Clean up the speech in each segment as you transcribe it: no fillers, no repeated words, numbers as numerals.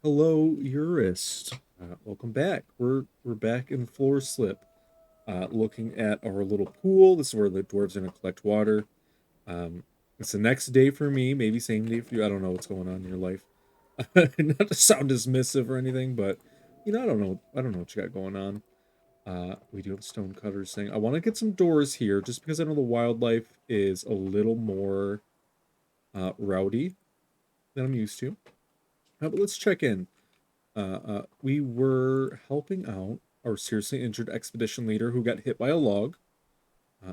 Hello, Urist. Welcome back. We're back in floor slip, looking at our little pool. This is where the dwarves are gonna collect water. Um, it's the next day for me, maybe same day for you. I don't know what's going on in your life. Not to sound dismissive or anything, but I don't know. I don't know what you got going on. We do have stone cutters thing. I want to get some doors here, just because I know the wildlife is a little more rowdy than I'm used to. But let's check in. We were helping out our seriously injured expedition leader who got hit by a log.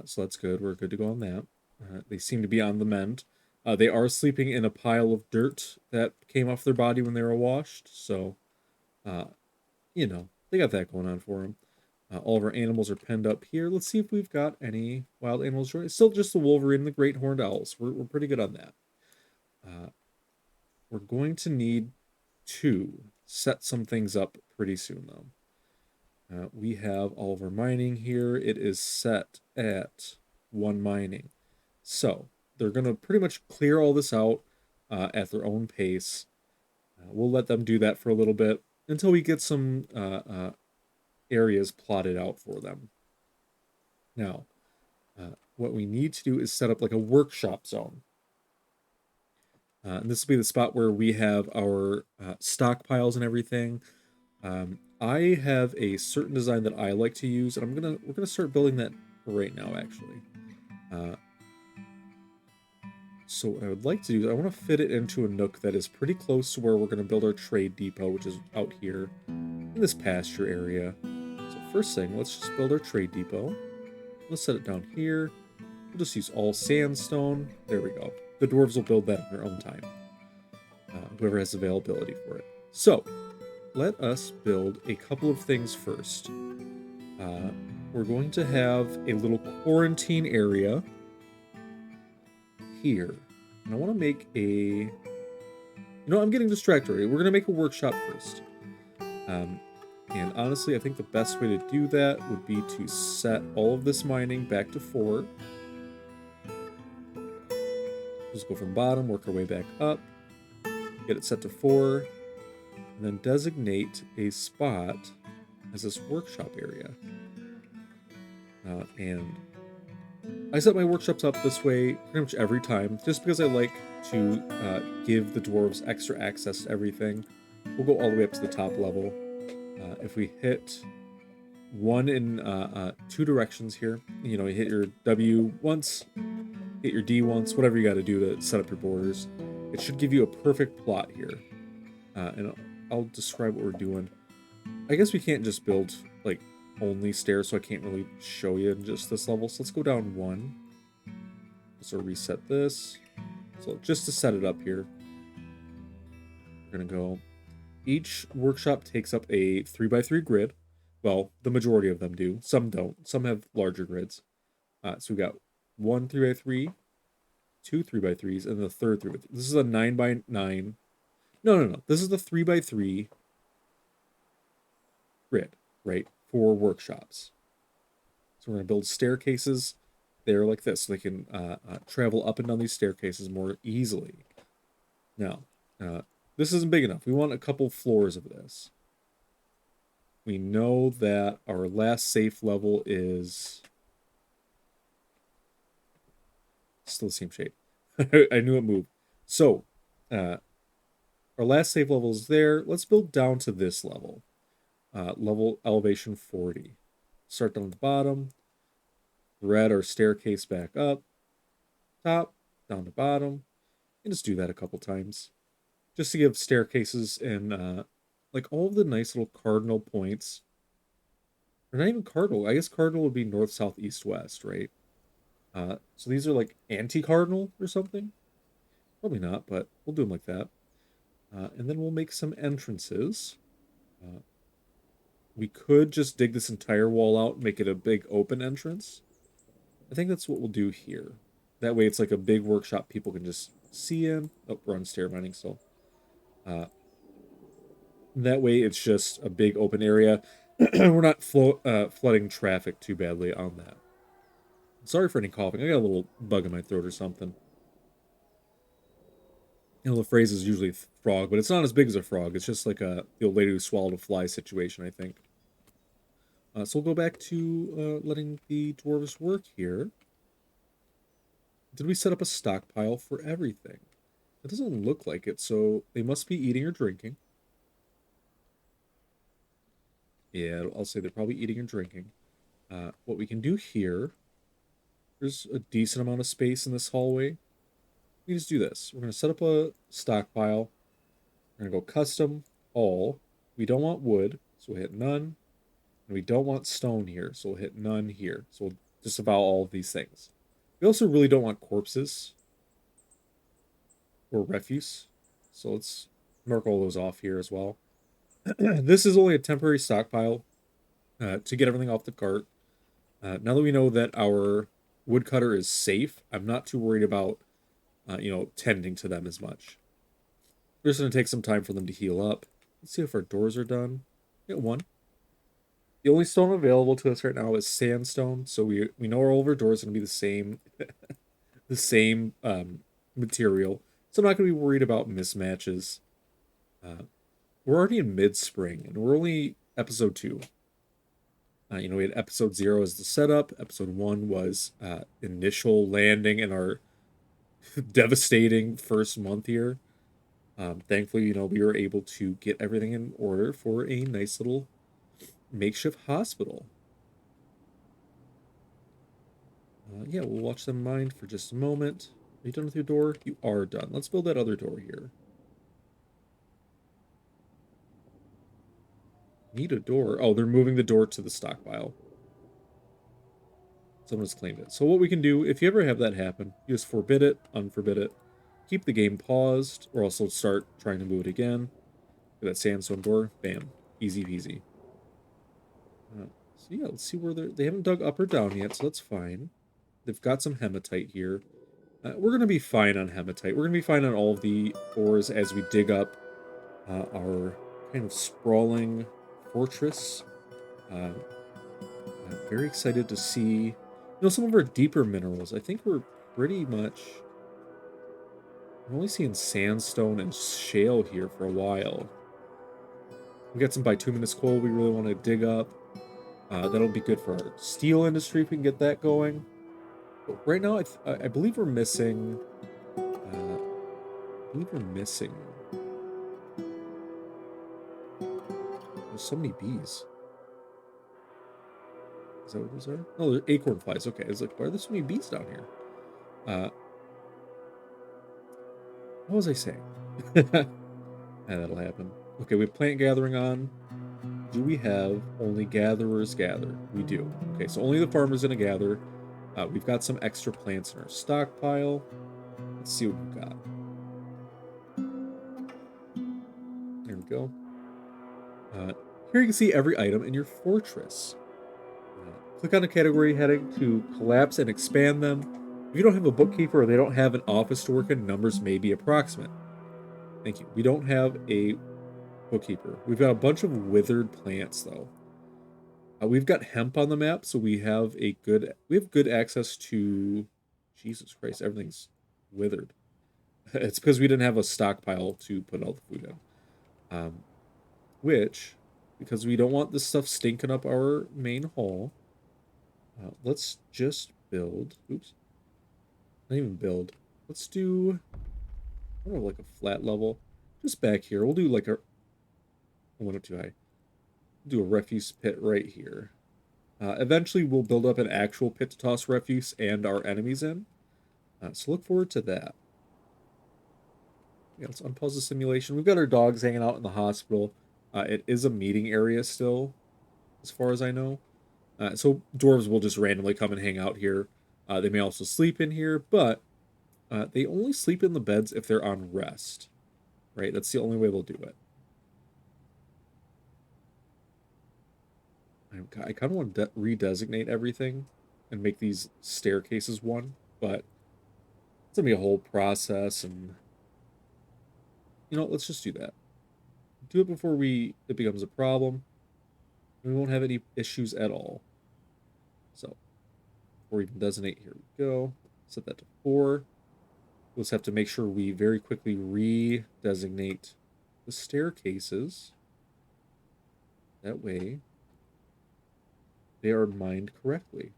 So that's good. We're good to go on that. They seem to be on the mend. They are sleeping in a pile of dirt that came off their body when they were washed. So, uh, they got that going on for them. All of our animals are penned up here. Let's see if we've got any wild animals. It's still just the wolverine and the great horned owls. We're pretty good on that. Uh, we're going to need to set some things up pretty soon, though. We have all of our mining here. It is set at one mining. So they're going to pretty much clear all this out at their own pace. We'll let them do that for a little bit until we get some areas plotted out for them. Now, what we need to do is set up like a workshop zone. And this will be the spot where we have our stockpiles and everything. I have a certain design that I like to use, and we're gonna start building that right now, actually. Uh, so what I would like to do is I want to fit it into a nook that is pretty close to where we're gonna build our trade depot, which is out here in this pasture area. So first thing, let's just build our trade depot. Let's set it down here. We'll just use all sandstone. There we go. The dwarves will build that in their own time. Whoever has availability for it. So let us build a couple of things first. We're going to have a little quarantine area here. And I want to make a... I'm getting distracted already. We're going to make a workshop first. And honestly, I think the best way to do that would be to set all of this mining back to 4. Just go from bottom, work our way back up. Get it set to 4. And then designate a spot as this workshop area. And I set my workshops up this way pretty much every time, just because I like to give the dwarves extra access to everything. We'll go all the way up to the top level. If we hit one in 2 directions here, you hit your W once, hit your D once, whatever you got to do to set up your borders. It should give you a perfect plot here. And I'll describe what we're doing. I guess we can't just build like only stairs, so I can't really show you in just this level. So let's go down 1. So reset this. So just to set it up here, we're gonna go. Each workshop takes up a 3x3 grid. Well, the majority of them do. Some don't. Some have larger grids. So we got 1 3x3, 2 3x3s, and the third 3x3. This is a 9x9. No. This is the 3x3 grid, right? For workshops. So we're going to build staircases there like this, so they can travel up and down these staircases more easily. Now, this isn't big enough. We want a couple floors of this. We know that our last safe level is still the same shape. I knew it moved. So, our last safe level is there. Let's build down to this level. Level elevation 40. Start down at the bottom. Thread our staircase back up. Top, down to bottom. And just do that a couple times. Just to give staircases and like all of the nice little cardinal points. Or not even cardinal. I guess cardinal would be north, south, east, west, right? So these are like anti-cardinal or something. Probably not, but we'll do them like that. And then we'll make some entrances. We could just dig this entire wall out and make it a big open entrance. I think that's what we'll do here. That way it's like a big workshop people can just see in. Oh, we're on stair mining still. That way it's just a big open area. We're not flooding traffic too badly on that. Sorry for any coughing. I got a little bug in my throat or something. The phrase is usually frog, but it's not as big as a frog. It's just like the old lady who swallowed a fly situation, I think. So we'll go back to letting the dwarves work here. Did we set up a stockpile for everything? It doesn't look like it, so they must be eating or drinking. Yeah, I'll say they're probably eating and drinking. What we can do here, there's a decent amount of space in this hallway. We just do this. We're going to set up a stockpile. We're going to go custom, all. We don't want wood, so we'll hit none. And we don't want stone here, so we'll hit none here. So we'll disavow all of these things. We also really don't want corpses or refuse. So let's mark all those off here as well. This is only a temporary stockpile to get everything off the cart. Now that we know that our woodcutter is safe, I'm not too worried about, tending to them as much. We're just going to take some time for them to heal up. Let's see if our doors are done. Get one. The only stone available to us right now is sandstone, so we know all of our doors are going to be the same material. So I'm not going to be worried about mismatches. We're already in mid-spring, and we're only episode 2. We had episode 0 as the setup. Episode 1 was initial landing in our devastating first month here. Thankfully, we were able to get everything in order for a nice little makeshift hospital. Yeah, we'll watch them mine for just a moment. Are you done with your door? You are done. Let's build that other door here. Need a door. Oh, they're moving the door to the stockpile. Someone's claimed it. So what we can do, if you ever have that happen, you just forbid it, unforbid it, keep the game paused, or also start trying to move it again. Look at that sandstone door. Bam. Easy peasy. So yeah, let's see where they haven't dug up or down yet, so that's fine. They've got some hematite here. We're going to be fine on hematite. We're going to be fine on all of the ores as we dig up our kind of sprawling fortress. I'm very excited to see, some of our deeper minerals. I think we're pretty much... I'm only seeing sandstone and shale here for a while. We got some bituminous coal we really want to dig up. That'll be good for our steel industry if we can get that going. But right now, I believe we're missing... There's so many bees. Is that what those are? Oh, they're acorn flies. Okay, I was like, why are there so many bees down here? What was I saying? That'll happen. Okay, we have plant gathering on. Do we have only gatherers gather? We do. Okay, so only the farmer's gonna gather. We've got some extra plants in our stockpile. Let's see what we've got. There we go. Here you can see every item in your fortress. Click on the category heading to collapse and expand them. If you don't have a bookkeeper or they don't have an office to work in, numbers may be approximate. Thank you. We don't have a bookkeeper. We've got a bunch of withered plants, though. We've got hemp on the map, so we have good access to... Jesus Christ, everything's withered. It's because we didn't have a stockpile to put all the food in. Which, because we don't want this stuff stinking up our main hall, let's just build... Oops. Not even build. Let's do... I don't know, like a flat level. Just back here. We'll do like a... I went up too high. Do a refuse pit right here. Eventually, we'll build up an actual pit to toss refuse and our enemies in. So look forward to that. Yeah, let's unpause the simulation. We've got our dogs hanging out in the hospital. It is a meeting area still, as far as I know. So dwarves will just randomly come and hang out here. They may also sleep in here, but they only sleep in the beds if they're on rest. Right? That's the only way they'll do it. I kind of want to redesignate everything and make these staircases one, but it's going to be a whole process, and, let's just do that. Do it before it becomes a problem. We won't have any issues at all. So, before we even designate, here we go. Set that to 4. we'll just have to make sure we very quickly re-designate the staircases. That way, they are mined correctly.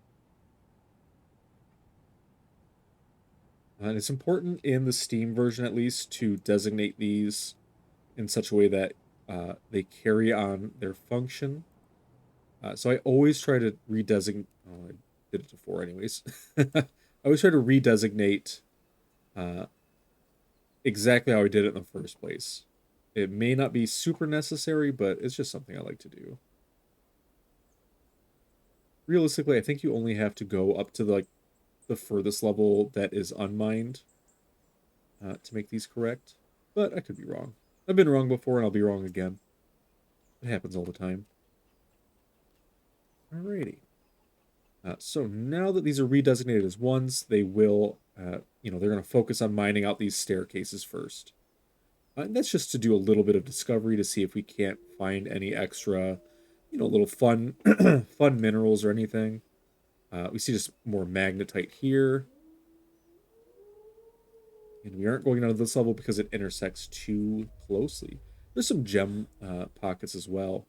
And it's important in the Steam version, at least, to designate these in such a way that they carry on their function. So I always try to redesignate. Oh, I did it before, anyways. I always try to redesignate uh, exactly how I did it in the first place. It may not be super necessary, but it's just something I like to do. Realistically, I think you only have to go up to the furthest level that is unmined to make these correct. But I could be wrong. I've been wrong before, and I'll be wrong again. It happens all the time. Alrighty. So now that these are redesignated as ones, they will, they're going to focus on mining out these staircases first. And that's just to do a little bit of discovery to see if we can't find any extra, little fun, fun minerals or anything. We see just more magnetite here. And we aren't going down to this level because it intersects too closely. There's some gem pockets as well.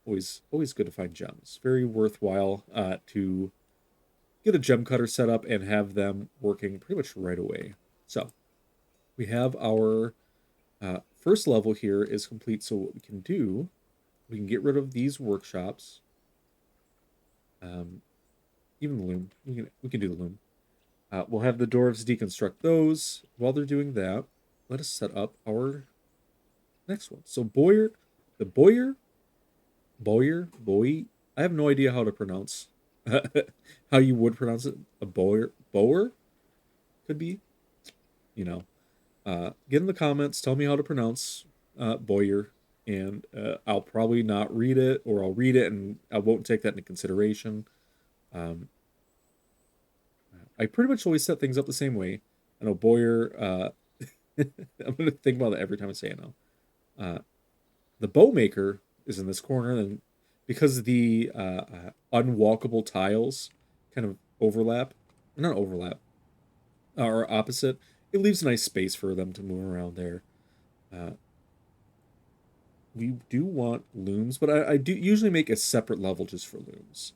Always good to find gems. Very worthwhile to get a gem cutter set up and have them working pretty much right away. So we have our first level here is complete. So what we can do, we can get rid of these workshops. Even the loom. We can do the loom. We'll have the dwarves deconstruct those. While they're doing that, let us set up our next one. So Boyer. I have no idea how to pronounce how you would pronounce it. A Boer could be. Get in the comments. Tell me how to pronounce Boyer, and I'll probably not read it, or I'll read it and I won't take that into consideration. I pretty much always set things up the same way. I know Boyer. I'm gonna think about it every time I say it now. The bow maker is in this corner, and because the unwalkable tiles kind of overlap, not overlap, or opposite, it leaves a nice space for them to move around there. We do want looms, but I do usually make a separate level just for looms.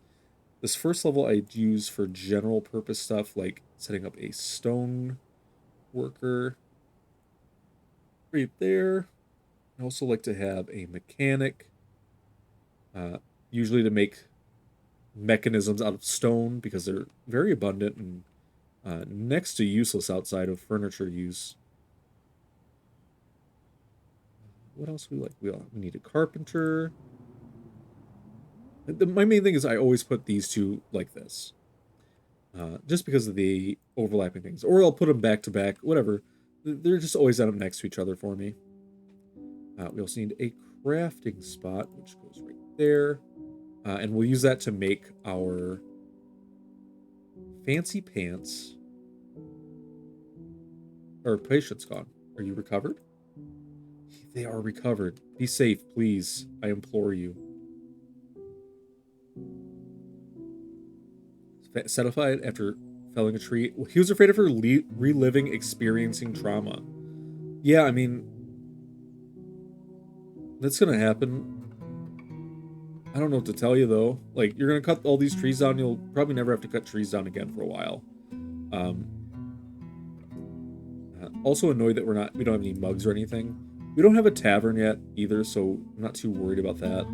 This first level I use for general purpose stuff like setting up a stone worker right there. I also like to have a mechanic, usually to make mechanisms out of stone because they're very abundant and next to useless outside of furniture use. What else we like? We need a carpenter. My main thing is I always put these two like this. Just because of the overlapping things. Or I'll put them back to back, whatever. They're just always end up next to each other for me. We also need a crafting spot, which goes right there. And we'll use that to make our fancy pants. Our patient's gone. Are you recovered? They are recovered. Be safe, please. I implore you. Satisfied after felling a tree. He was afraid of her reliving experiencing trauma. Yeah, I mean, that's gonna happen. I don't know what to tell you though. Like, you're gonna cut all these trees down. You'll probably never have to cut trees down again for a while. Also annoyed that we don't have any mugs or anything. We don't have a tavern yet either, so I'm not too worried about that.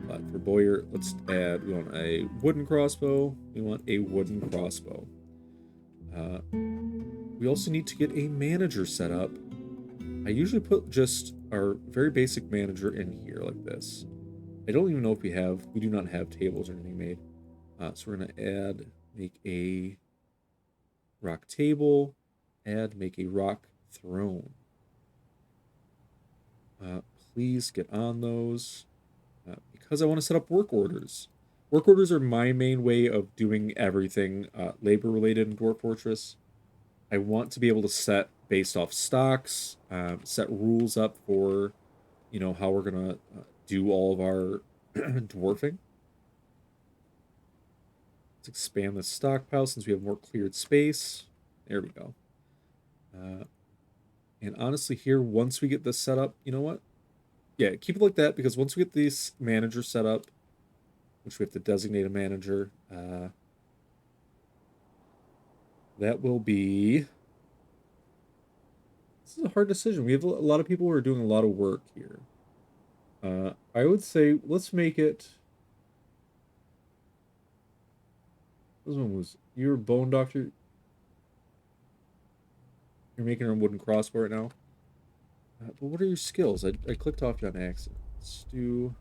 But for Boyer, let's add. We want a wooden crossbow. We want a wooden crossbow. We also need to get a manager set up. I usually put just our very basic manager in here like this. I don't even know if we do not have tables or anything made. So we're gonna make a rock table, make a rock throne. Please get on those because I want to set up work orders. Work orders are my main way of doing everything labor related in Dwarf Fortress. I want to be able to set based off stocks, set rules up for, how we're gonna do all of our dwarfing. Let's expand the stockpile since we have more cleared space. There we go. Uh, and honestly, here, once we get this set up, you know what? Yeah, keep it like that because once we get this manager set up, which we have to designate a manager, that will be. This is a hard decision. We have a lot of people who are doing a lot of work here. I would say let's make it. This one was you're a bone doctor. You're making a wooden crossbow right now. But what are your skills? I clicked off you on accident. Let's do.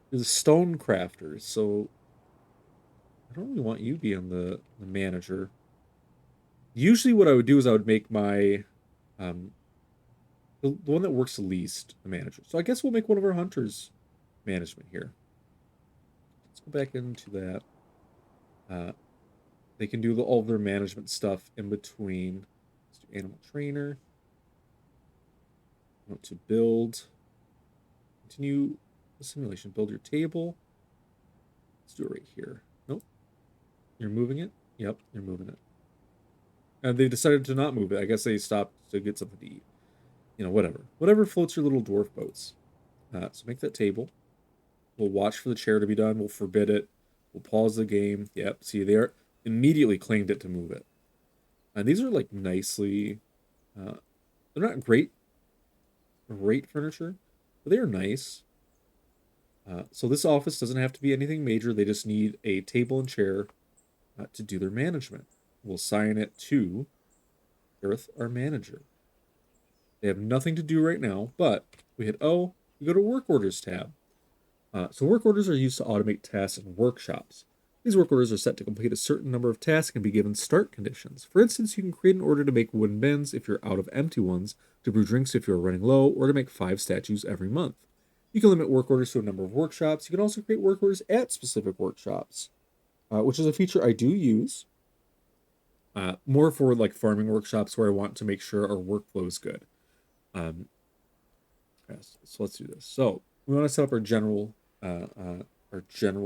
You're the stone crafter, so I don't really want you being the manager. Usually, what I would do is I would make my um the one that works the least the manager. So I guess we'll make one of our hunters management here. Let's go back into that. Uh, they can do all of their management stuff in between. Let's do animal trainer. I want to build. Continue the simulation. Build your table. Let's do it right here. Nope. You're moving it? Yep, you're moving it. And they decided to not move it. I guess they stopped to get something to eat. You know, whatever. Whatever floats your little dwarf boats. So make that table. We'll watch for the chair to be done. We'll forbid it. We'll pause the game. Yep. See, they are immediately claimed it to move it. And these are like nicely. Uh, they're not great furniture, but they are nice. So this office doesn't have to be anything major. They just need a table and chair to do their management. We'll assign it to Earth, our manager. They have nothing to do right now, but we hit O. We go to Work Orders tab. So work orders are used to automate tasks in workshops. These work orders are set to complete a certain number of tasks and be given start conditions. For instance, you can create an order to make wooden bins if you're out of empty ones, to brew drinks if you're running low, or to make 5 statues every month. You can limit work orders to a number of workshops. You can also create work orders at specific workshops, which is a feature I do use. More for like farming workshops where I want to make sure our workflow is good. Yes, so let's do this. So we want to set up our general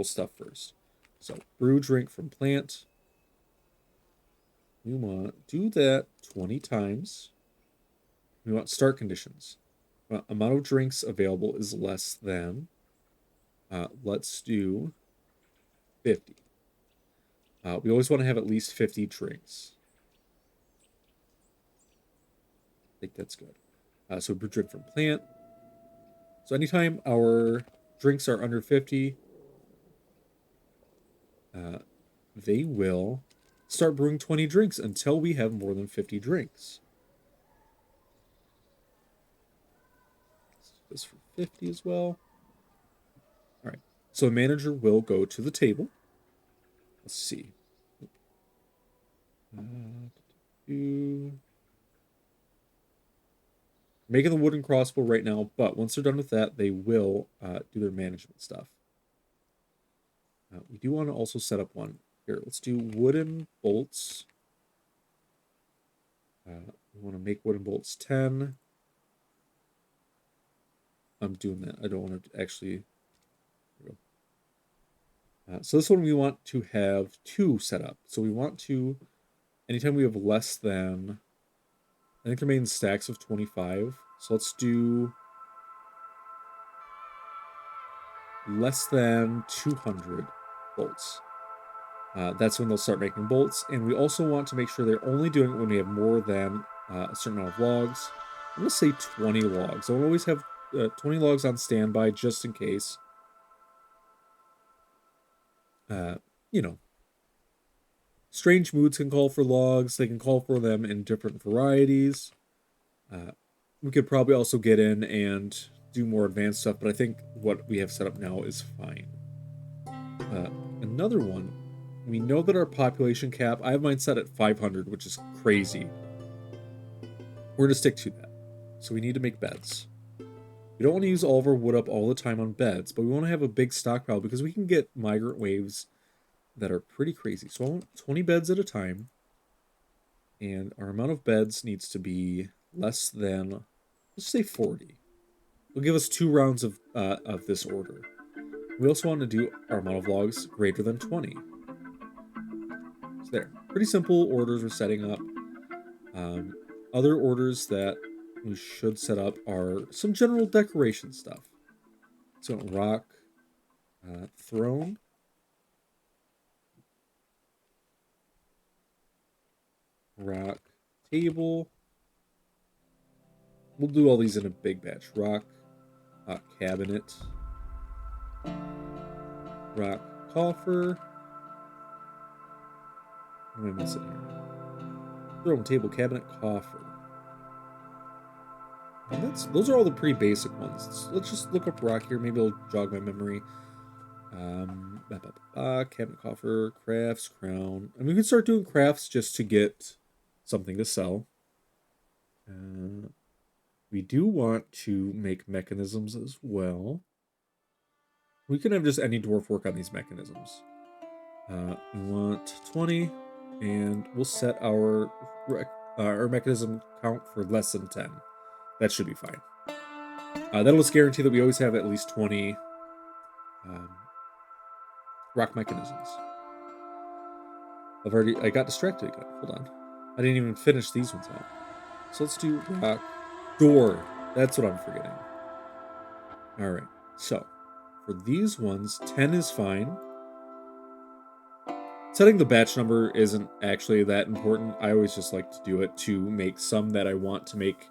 stuff first. So brew drink from plant. We want do that 20 times. We want start conditions. Amount of drinks available is less than. Let's do 50. We always want to have at least 50 drinks. I think that's good. So brew drink from plant. So anytime our drinks are under 50, they will start brewing 20 drinks until we have more than 50 drinks. Let's do this for 50 as well. All right. So the manager will go to the table. Let's see. Making the wooden crossbow right now, but once they're done with that, they will do their management stuff. We do want to also set up one. Here, let's do wooden bolts. We want to make wooden bolts 10. I'm doing that. I don't want to actually. So this one we want to have 2 set up. So we want to, anytime we have less than, I think there remains stacks of 25. So let's do less than 200 bolts. That's when they'll start making bolts. And we also want to make sure they're only doing it when we have more than a certain amount of logs. I'm going to say 20 logs. I'll always have 20 logs on standby just in case. You know, strange moods can call for logs. They can call for them in different varieties. We could probably also get in and do more advanced stuff, but I think what we have set up now is fine. Another one, we know that our population cap, I have mine set at 500, which is crazy. We're going to stick to that. So we need to make beds. We don't want to use all of our wood up all the time on beds, but we want to have a big stockpile because we can get migrant waves that are pretty crazy. So I want 20 beds at a time. And our amount of beds needs to be less than, let's say 40. It'll give us 2 rounds of this order. We also want to do our amount of logs greater than 20. So there. pretty simple orders we're setting up. Other orders that we should set up are some general decoration stuff. So rock throne, rock table. We'll do all these in a big batch. Rock cabinet, rock coffer. What am I missing here? Throne, table, cabinet, coffer. And those are all the pretty basic ones. Let's just look up rock here. Maybe it'll jog my memory. Cabinet, coffer, crafts, crown. I mean, we can start doing crafts just to get something to sell. We do want to make mechanisms as well. We can have just any dwarf work on these mechanisms. We want 20, and we'll set our mechanism count for less than 10. That should be fine. That'll just guarantee that we always have at least 20 rock mechanisms. I got distracted again. Hold on. I didn't even finish these ones out. So let's do rock door. That's what I'm forgetting. All right. So for these ones, 10 is fine. Setting the batch number isn't actually that important. I always just like to do it to make some that I want to make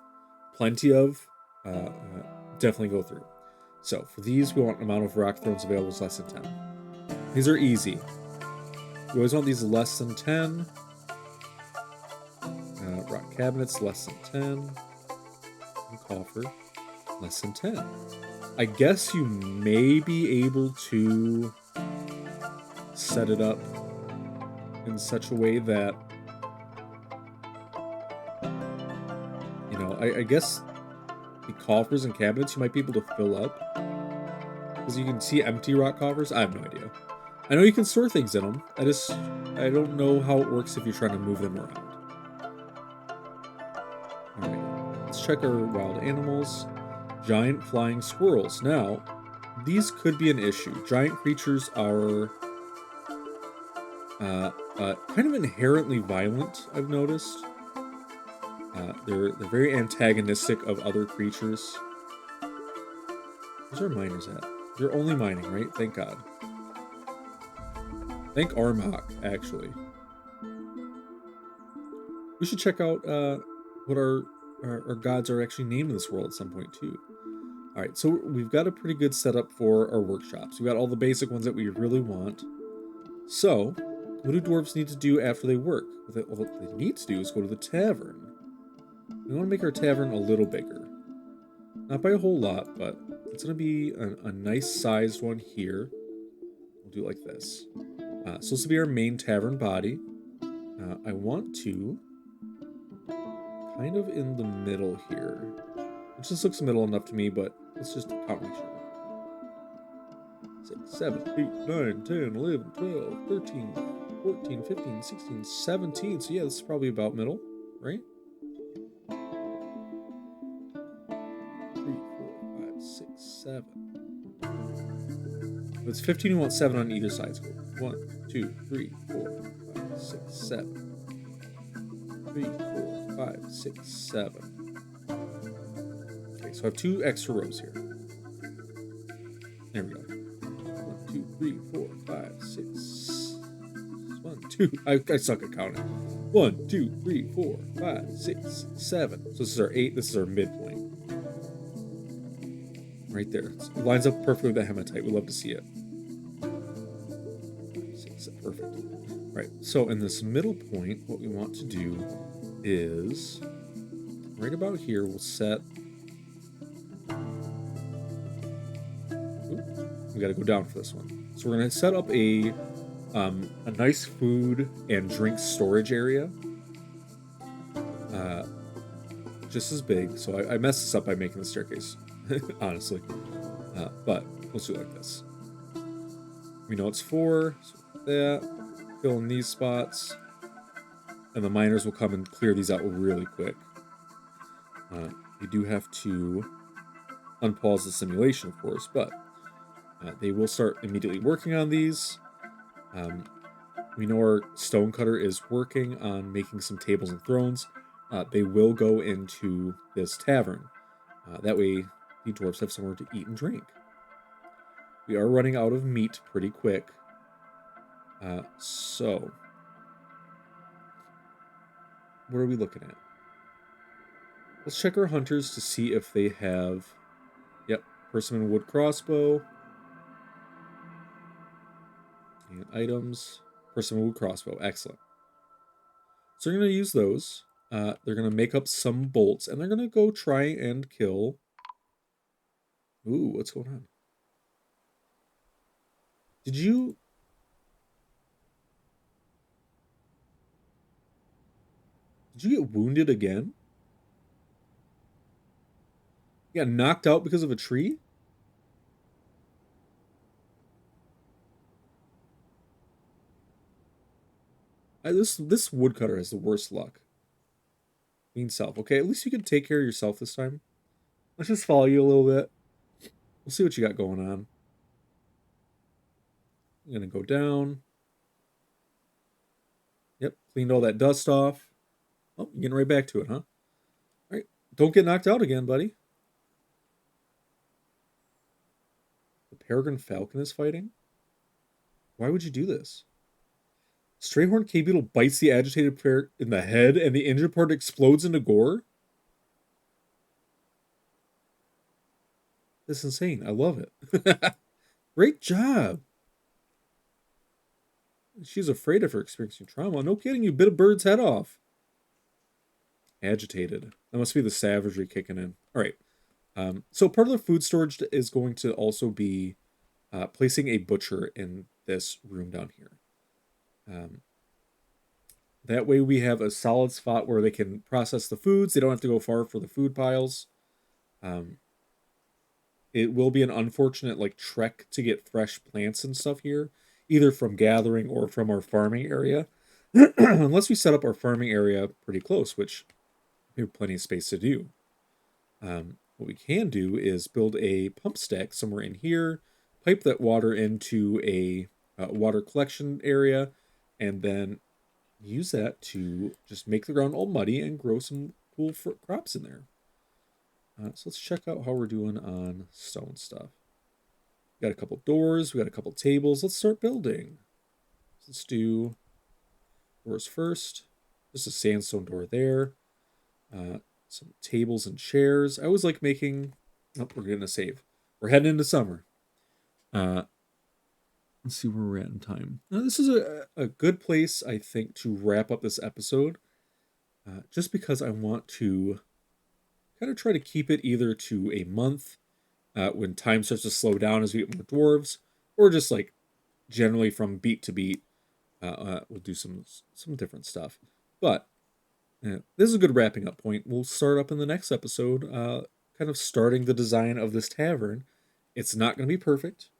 plenty of. Definitely go through. So for these, we want amount of rock thrones available is less than 10. These are easy. We always want these less than 10. Rock cabinets less than 10. And coffer less than 10. I guess you may be able to set it up in such a way that, you know, I guess the coffers and cabinets you might be able to fill up. Because you can see empty rock coffers. I have no idea. I know you can store things in them. I don't know how it works if you're trying to move them around. Alright, let's check our wild animals. Giant flying squirrels. Now, these could be an issue. Giant creatures are kind of inherently violent, I've noticed. They're very antagonistic of other creatures. Where's our miners at? They're only mining, right? Thank God. Thank Armok, actually. We should check out what our gods are actually named in this world at some point, too. Alright, so we've got a pretty good setup for our workshops. We've got all the basic ones that we really want. So, what do dwarves need to do after they work? What they need to do is go to the tavern. We want to make our tavern a little bigger. Not by a whole lot, but it's going to be a nice sized one here. We'll do it like this. So this will be our main tavern body. I want to kind of in the middle here. Which just looks middle enough to me, but let's just count each other. 6, 7, 8, 9, 10, 11, 12, 13, 14, 15, 16, 17. So yeah, this is probably about middle, right? 3, 4, 5, 6, 7. If it's 15, we want 7 on either side. So 1, 2, 3, 4, 5, 6, 7. 3, 4, 5, 6, 7. Okay, so I have 2 extra rows here. There we go. 1, 2, 3, 4, 5, 6. 1, 2. I suck at counting. 1, 2, 3, 4, 5, 6, 7. So this is our 8. This is our midpoint. Right there. It lines up perfectly with the hematite. We love to see it. 6, perfect. Right. So in this middle point, what we want to do is right about here. We'll set. We got to go down for this one. So we're going to set up a nice food and drink storage area. Just as big. So I messed this up by making the staircase, honestly. But let's do it like this. We know it's 4. So that. Fill in these spots. And the miners will come and clear these out really quick. You do have to unpause the simulation, of course, but they will start immediately working on these. We know our stonecutter is working on making some tables and thrones. They will go into this tavern. That way, the dwarves have somewhere to eat and drink. We are running out of meat pretty quick. So, what are we looking at? Let's check our hunters to see if they have. Yep, persimmon wood crossbow. And items. Persimmon wood crossbow. Excellent. So we're going to use those. They're going to make up some bolts, and they're going to go try and kill. Ooh, what's going on? Did you get wounded again? You got knocked out because of a tree? This woodcutter has the worst luck. Mean self. Okay, at least you can take care of yourself this time. Let's just follow you a little bit. We'll see what you got going on. I'm gonna go down. Yep, cleaned all that dust off. Oh, you're getting right back to it, huh? All right, don't get knocked out again, buddy. The peregrine falcon is fighting. Why would you do this? Strayhorn cave beetle bites the agitated pair in the head, and the injured part explodes into gore. That's insane. I love it. Great job. She's afraid of her experiencing trauma. No kidding, you bit a bird's head off. Agitated. That must be the savagery kicking in. All right. So part of the food storage is going to also be placing a butcher in this room down here. That way we have a solid spot where they can process the foods. They don't have to go far for the food piles. It will be an unfortunate trek to get fresh plants and stuff here, either from gathering or from our farming area. Unless we set up our farming area pretty close, which we have plenty of space to do. What we can do is build a pump stack somewhere in here, pipe that water into a water collection area, and then use that to just make the ground all muddy and grow some cool crops in there. So let's check out how we're doing on stone stuff. We got a couple doors, we got a couple tables. Let's start building. Let's do doors first. Just a sandstone door there. Some tables and chairs. I always like making. Oh, we're getting a save. We're heading into summer. Let's see where we're at in time. Now, this is a good place, I think, to wrap up this episode. Just because I want to kind of try to keep it either to a month when time starts to slow down as we get more dwarves, or just generally from beat to beat. We'll do some different stuff. But this is a good wrapping up point. We'll start up in the next episode, kind of starting the design of this tavern. It's not going to be perfect.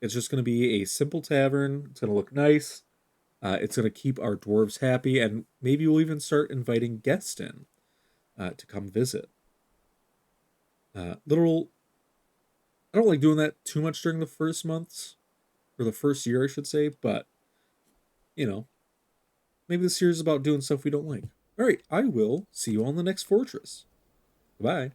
It's just going to be a simple tavern. It's going to look nice. It's going to keep our dwarves happy, and maybe we'll even start inviting guests in to come visit. Literal. I don't like doing that too much during the first months, or the first year, I should say. But maybe this series is about doing stuff we don't like. All right, I will see you on the next fortress. Bye.